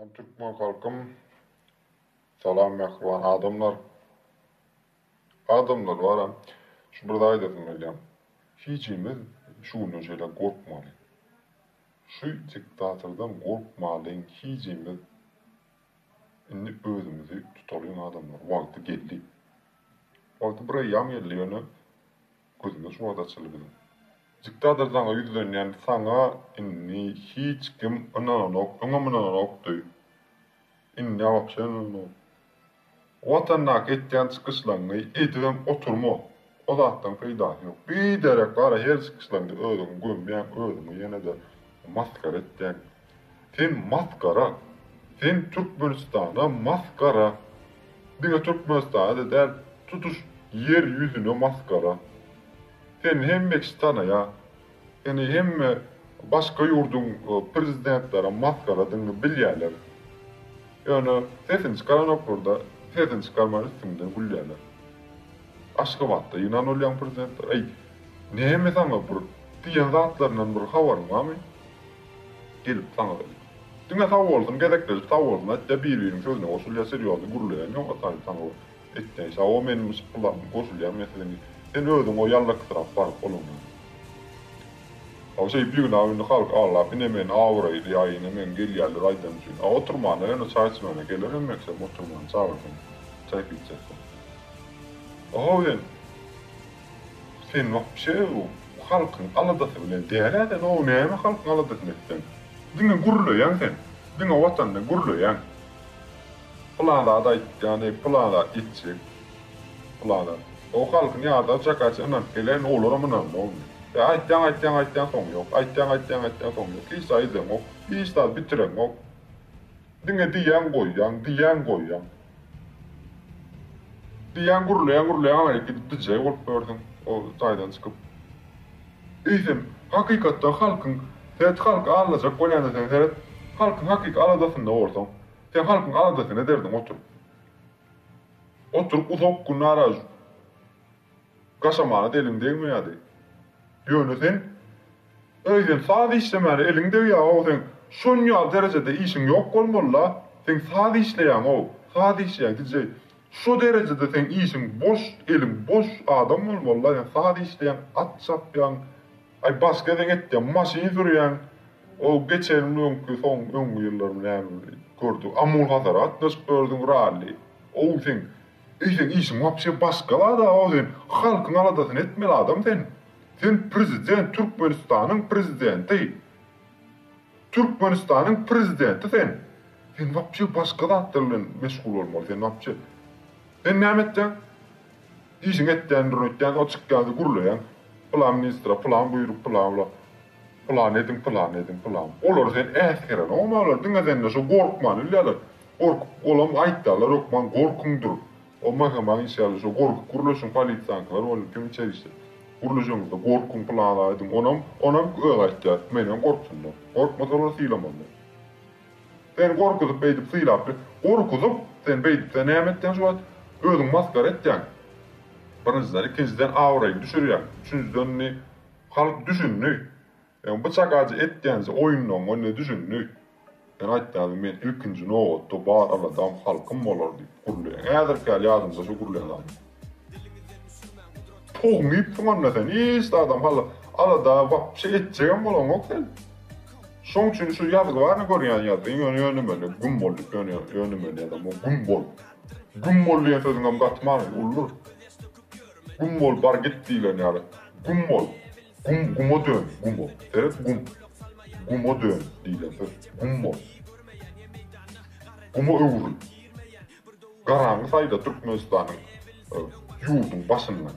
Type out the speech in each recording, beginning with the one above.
Türkmen halkım, salam mehriban adamlar. Adamlar var ha. Şu burada aydasın öyle. Hiçimiz şunu şöyle korkmalı. Şu diktatörden korkmalıyın. Hiçimiz inni özümüzü tutalım adamlar. Vakti geldi. Vakti buraya yam yerliyordu. Gözümüz şu anda açıldı bizim. Diktatör sana yüzden yani sana inni hiç kim ananok inni yapşan Vatannak etken çıkışlarını edilem oturma. O zaten faydası yok. Bir derek var her çıkışlarında öldüm gömmeyen öldüm yine de maskara etken. Sen maskara. Sen Türkmenistan'a maskara. Dine Türkmenistan'a der tutuş yeryüzüne maskara. Sen hem Meksistan'a ya. Yani hem başka yurdun prezidentlere maskara dini bilyerler. Yani sesin çıkaran yok burada. Sesin çıkarmanı üstümden güllüyorlar. Aşkabat'ta Yunan olyan prezidentler. Ay, ne mesela bu diyen zatlarından bir havarım ama gelip sana da. Dünya sağ olsun, gedekleri sağ olsun. Hatta bir sözüne koşulya seriyordu, guruluyor. Ne o tane sana o ettiyse, o benim sıkılarım koşulya mesela. Sen öldün o yallık taraf var olun. O şey bir gün avını halk Allah binemen avraydı ya inemen gel yerler aydan için. Oturmana yani çayçmana gelir emmekse oturman çağırsın. Çay içeceksin. O yüzden sen bir şey halkın aladası bile değerli de o neyme halkın aladasını etsen. Dine guruluyor sen. Dine vatanına guruluyor. Planda da yani planda içecek. Planda. O halkın ya da çakaçı anan gelen olur ama ne olmuyor. Ayttan son yok. Ayttan son yok. Hiç sayıdım yok. Hiç daha bitiren yok. Dine diyen koyyan. Diyen gurulayan ama gideceği olup gördüm. O saydan çıkıp. İyisen hakikaten halkın halk alacak koyanda sen halkın aladasında ortam. Sen halkın aladasına derdin otur. Oturup uzak gün araj. Kaşamana delim değil mi ya de. Yönü sen öyle sağ işlemeni elinde ya o sen şunyal derecede işin yok olmalı. Sen sağ işleyen o. Sağ işleyen diyecek. Şu derecede sen işin boş adam olmalı. Yani sağ işleyen at çapyan. Ay başka den etken maşin sürüyen. O geçen son yıllarım yani gördü. Amul hazarat nasıl gördün rally. O sen işin hapsi başkalar da o sen halkın aladasın etmeli adam sen. Sen prezident, Türkmenistan'ın prezidenti. Türkmenistan'ın prezidenti sen. Sen vapçı başka da attırılın meşgul olmalı sen vapçı. Sen ne emetten? İşin etten, o çıkkanı kurulayan. Plan ministra, plan buyruk, plan edin. Olur sen eskeren, olmalar dinle sen nasıl korkman, öyleler. Olam ayttalar, okman korkundur. O mahkama inşallah şu korku kuruluşun falit sankılar, oğlum kim içer işte. Kuruluşumuzda korkun planlar edin, onam öğreteceğiz, benim korksunlar. Korkmasalar sıylamanlar. Sen korkuzup beydip sıylappı, sen beydip sen emetten şu an, özün maskara edeceksin. Birinciden, ikinciden avrayı düşürüyen, üçüncüden ne, halk düşünlü. Yani bıçak acı etkense oyundan onu düşünlü. Yani ayttan men ilkinci ne oldu, bağır aladam halkım olur deyip kuruluyor. Eğer ki yardımda şu kuruluyor adam. Toğmayıp tumanla sen, işte adam alada bak şey edeceğim olan yok sen. Son için şu yazgı var ne koruyan yazgı, yönümöyle, gümbolluk yönümöyle adam, o gümbol. Gümbolluya sözünden katman olur. Gumbol bar gittiyle yani. Gumbol. Gumo dön. Gumbol. Evet Gumo dön diyle söz. Gumbol. Gumo övrü. Karanlık sayda Türkmenistan'ın yurdun başından.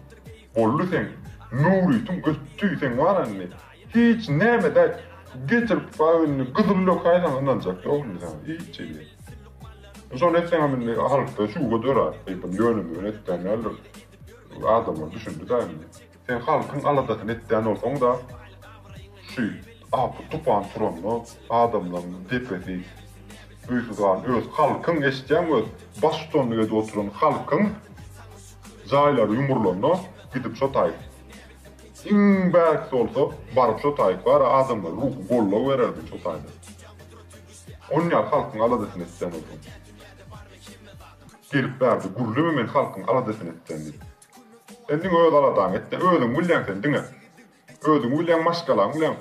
Bollu sen. Nuri tüm öttüğü sen var anne. Hiç neme de getirip fayını kızıllok hayran anlanacak. Yok mu sen? Hiç şey değil. Sonra hep sen hemen halkta şu kadar var. Yönümü yönetten alır. Adamlar düşündü değil mi? Sen halkın aladasını ettiğin olsan da tupan turanlı adamların depresif büyüsüzden öz halkın eşeceğim öz bastonlu öde oturan halkın zayları yumurlarına gidip sotayıp. Belki olsa barıp sotayıp var adamlar ruhu golla vererdi sotayda. Onlar halkın aladasını etsen olsun. Gelip verdi, gurlumi men halkın aladasını etsen dedi. Endin öyle aladan etti, öyle mulyan sen dine. Öyle mulyan maşkalan, mulyan.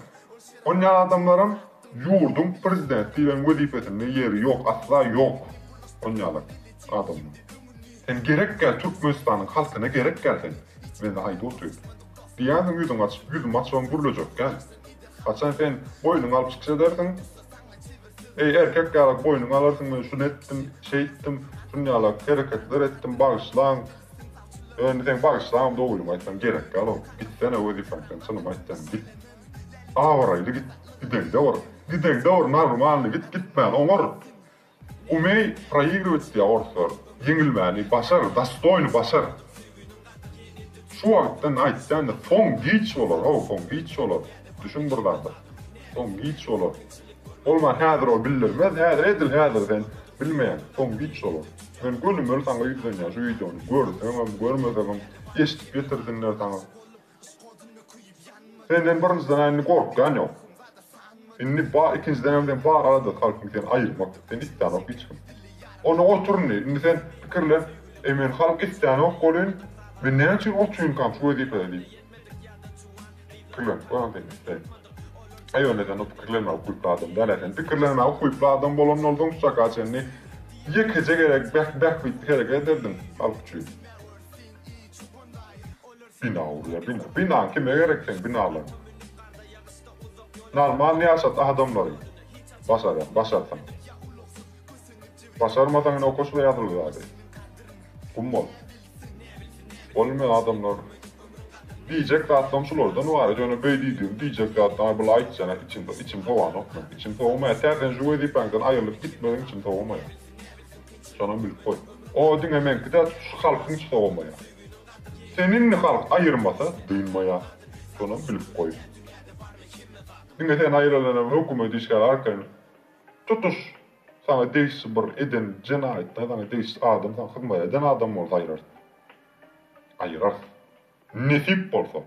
Onlar adamlarım yurdun prezidentliğinin vazifesinde yeri yok, asla yok. Onlar adamlar. Sen gerek gel Türkmenistan'ın halkına gerek gel sen. Ben de haydi oturuyorum. Diyanın yüzün açılan gurulacak gel. Açan sen boynunu alıp çıksa dersin. Erkek yalak boynunu alırsın, ben şunu ettim, şey ettim, şunu yalak hareketler ettim, bağışlan. Yani sen bağışlan doğruyum aytan gerek gel o. Gitsene o vazifan sen sanım aytan git. Avaraydı git, giden de var. Giden de var, normalini gitmeyen onlar. Umey проигрывать ya orta. Yengilmeni başarı, dastoynu başarı. Şu vakitten aytsan da son giç olur, o son giç olur. Düşün buralarda. Son giç olur. Olma häzir o bildirmez, häzir edil häzir sen bilmeyen, son giç olur. Ben gönlüm öyle sana yüzden ya, şu videonu görsem, görmesem, eşitip getirsinler sana. Senden birinciden aynı korkkan yok. Inni ikinciden evden bağır arada kalkın sen ayırmak, sen istan ok içkim. Onu oturun ne, inni sen fikirler, emin halk istan ok kolun, ve ne için oturun kam şu vazifede değil. Fikirler, koyan sen isteyin. Ayo neden o fikirlerine okuyup adam derlersen, fikirlerine okuyup adam bolonun olduğun tutaka seni yekece gerek, bekvitli gerek ederdin halkçıyı. Bina oraya, bina. Bina kime gerek sen binalar. Normal niyasat adamları. Başarsan. Başarmadan o koşula yadırlı abi. Kummol. Olmayan adamlar. Diyecek de atlamışıl oradan var. Canı bey diyorum. Diyecek de atlamayı bula içsene. İçim tavan okma. İçim tavamaya terden şu edip benden ayrılıp gitmeden içim tavamaya. Canım bilip koy. O dinlemen ki de halkın içi tavamaya. Seninle halk ayırmasa duyulmaya. Canım bilip koy. Dinle sen ayrılanan hükümet işgal arkanı. Tutuş. Sana değişsi bir eden cinayet, sana değişsi adam, sana hükmaya eden adam olsa ayırar. Ayırar. Nesip olsa.